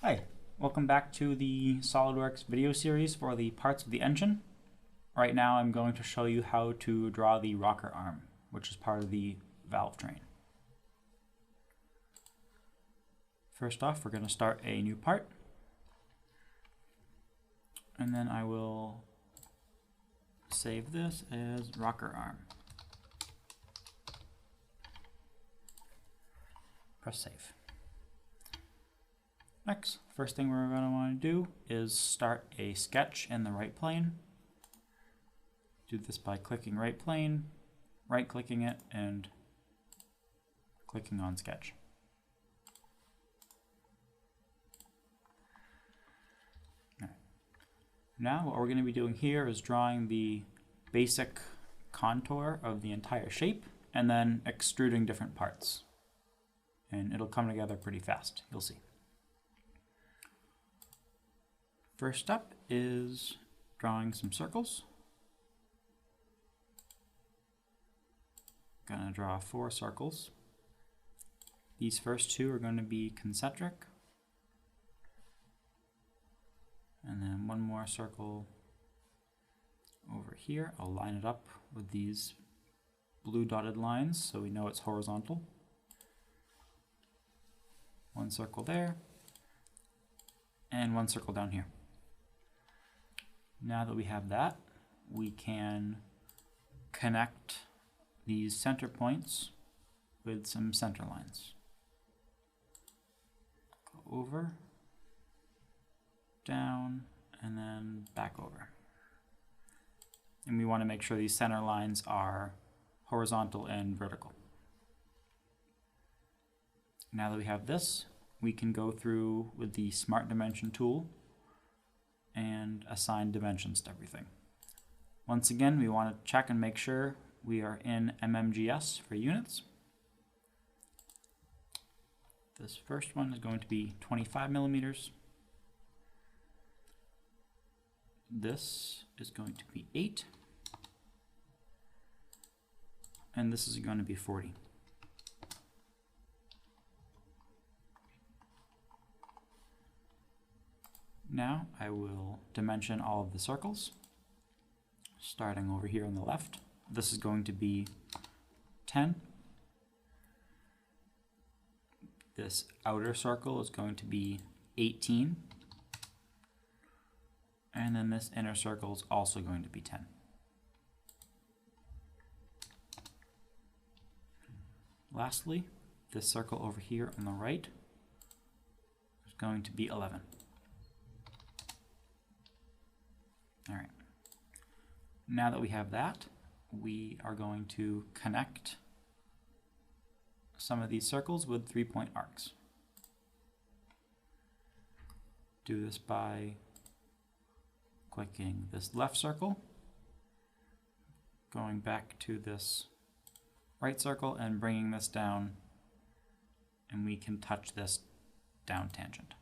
Hi, welcome back to the SolidWorks video series for the parts of the engine. Right now I'm going to show you how to draw the rocker arm, which is part of the valve train. First off, we're going to start a new part, and then I will save this as rocker arm. Press save. Next, first thing we're going to want to do is start a sketch in the right plane. Do this by clicking right plane, right-clicking it, and clicking on sketch. Right. Now what we're going to be doing here is drawing the basic contour of the entire shape and then extruding different parts. And it'll come together pretty fast, you'll see. First up is drawing some circles. Gonna draw 4 circles. These first 2 are going to be concentric. And then one more circle over here. I'll line it up with these blue dotted lines so we know it's horizontal. One circle there, and one circle down here. Now that we have that, we can connect these center points with some center lines. Go over, down, and then back over. And we want to make sure these center lines are horizontal and vertical. Now that we have this, we can go through with the Smart Dimension tool and assign dimensions to everything. Once again, we want to check and make sure we are in MMGS for units. This first one is going to be 25 millimeters. This is going to be 8. And this is going to be 40. Now I will dimension all of the circles, starting over here on the left. This is going to be 10. This outer circle is going to be 18. And then this inner circle is also going to be 10. Lastly, this circle over here on the right is going to be 11. All right. Now that we have that, we are going to connect some of these circles with 3-point arcs. Do this by clicking this left circle, going back to this right circle and bringing this down, and we can touch this down tangent.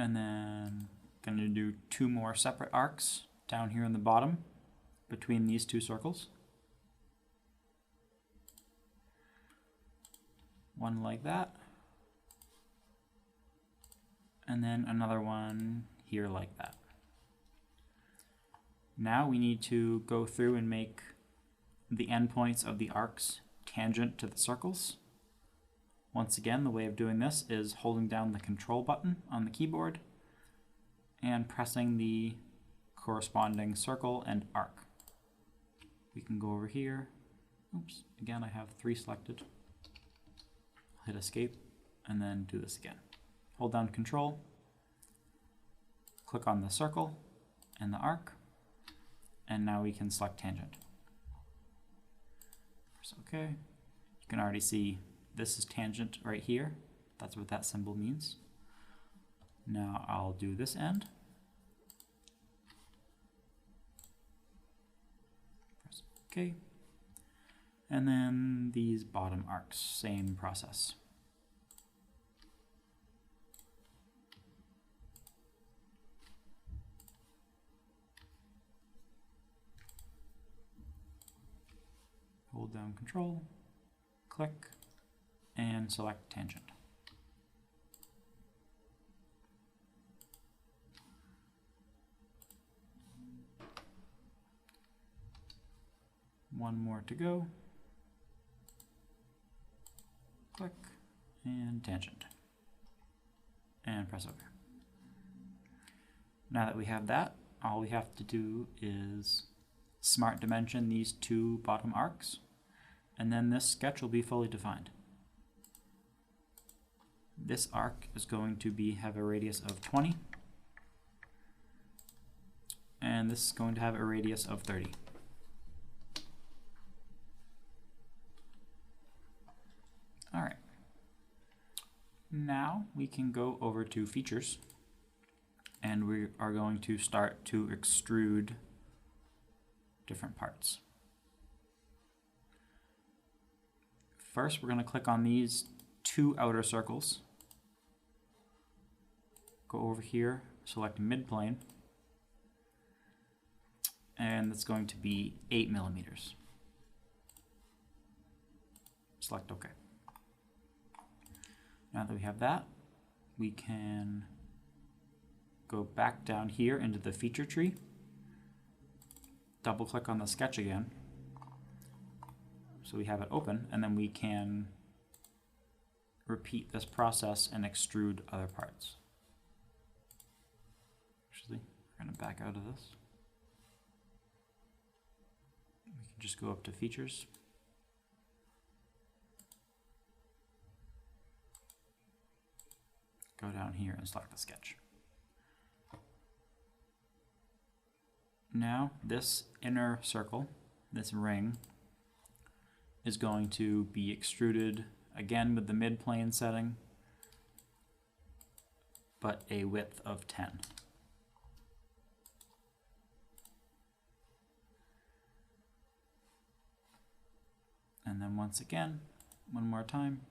And then going to do 2 more separate arcs down here in the bottom between these 2 circles. One like that. And then another one here like that. Now we need to go through and make the endpoints of the arcs tangent to the circles. Once again, the way of doing this is holding down the control button on the keyboard and pressing the corresponding circle and arc. We can go over here. Oops, again I have 3 selected. Hit escape and then do this again. Hold down control, click on the circle and the arc, and now we can select tangent. Press OK. You can already see this is tangent right here. That's what that symbol means. Now I'll do this end. Press OK. And then these bottom arcs, same process. Hold down control, click, and select tangent. One more to go. Click and tangent. And press OK. Now that we have that, all we have to do is smart dimension these two bottom arcs, and then this sketch will be fully defined. This arc is going to have a radius of 20, and this is going to have a radius of 30. All right. Now we can go over to features, and we are going to start to extrude different parts. First, we're going to click on these two outer circles. Go over here, select midplane, and it's going to be 8 millimeters. Select OK. Now that we have that, we can go back down here into the feature tree, double click on the sketch again, so we have it open, and then we can repeat this process and extrude other parts. Actually, we're going to back out of this. We can just go up to features. Go down here and select the sketch. Now this inner circle, this ring, is going to be extruded again with the midplane setting, but a width of 10. And then once again, one more time.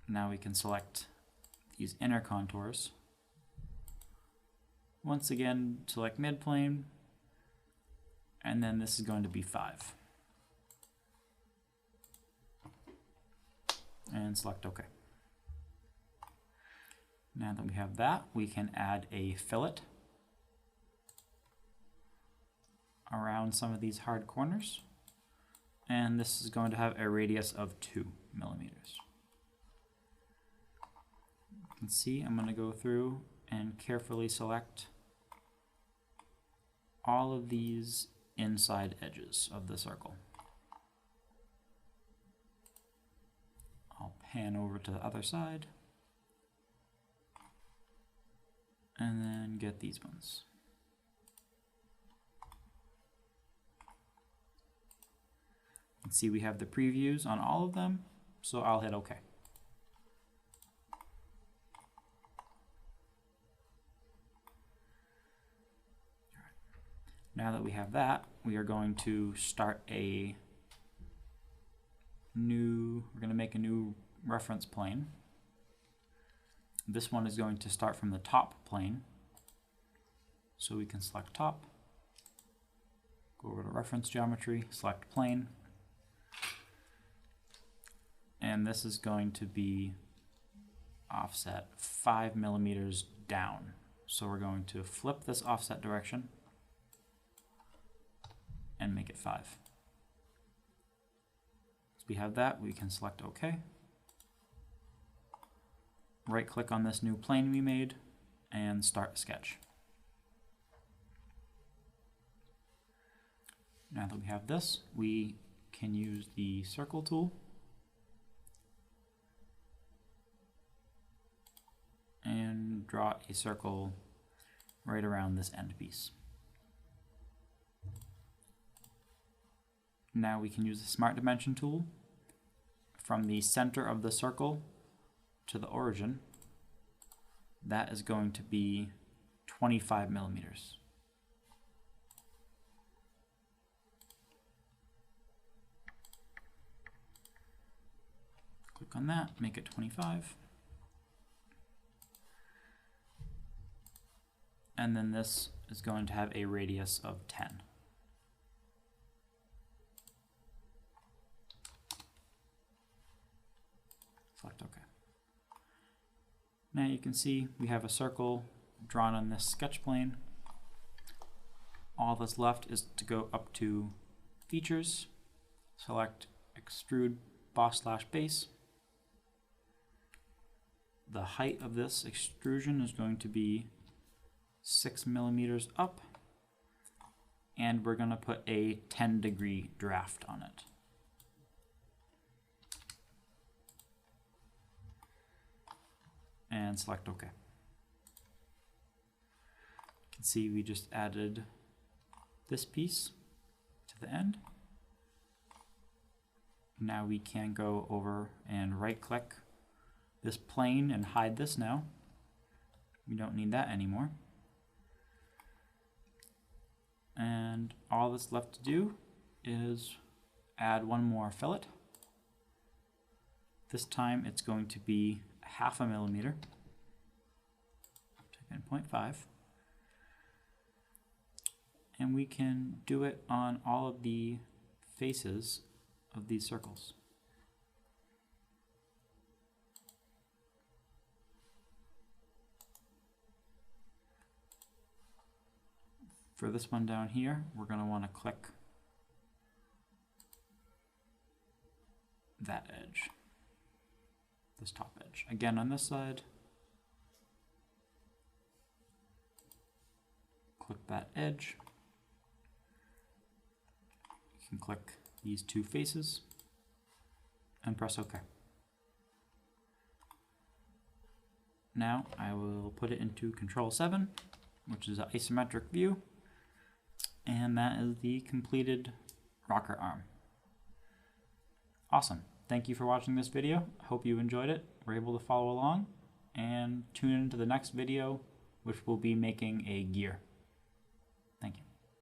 Now we can select these inner contours. Once again, select midplane, and then this is going to be 5. And select OK. Now that we have that, we can add a fillet around some of these hard corners, and this is going to have a radius of 2 millimeters. You can see I'm going to go through and carefully select all of these inside edges of the circle. I'll pan over to the other side and then get these ones. You can see we have the previews on all of them, so I'll hit OK. Now that we have that, we are going to start we're going to make a new reference plane. This one is going to start from the top plane. So we can select top, go over to reference geometry, select plane, and this is going to be offset 5 millimeters down. So we're going to flip this offset direction and make it 5. So we have that, we can select OK. Right click on this new plane we made and start a sketch. Now that we have this, we can use the circle tool and draw a circle right around this end piece. Now we can use the Smart Dimension tool from the center of the circle to the origin. That is going to be 25 millimeters. Click on that, make it 25. And then this is going to have a radius of 10. Now you can see we have a circle drawn on this sketch plane. All that's left is to go up to Features, select Extrude Boss/Base. The height of this extrusion is going to be 6 millimeters up, and we're going to put a 10-degree draft on it. And select OK. You can see we just added this piece to the end. Now we can go over and right-click this plane and hide this now. We don't need that anymore. And all that's left to do is add one more fillet. This time it's going to be 0.5 millimeter, 10.5. And we can do it on all of the faces of these circles. For this one down here, we're going to want to click that edge, this top edge. Again on this side, click that edge. You can click these two faces and press OK. Now I will put it into Control 7, which is an isometric view. And that is the completed rocker arm. Awesome. Thank you for watching this video. Hope you enjoyed it, were able to follow along, and tune into the next video, which will be making a gear. Thank you.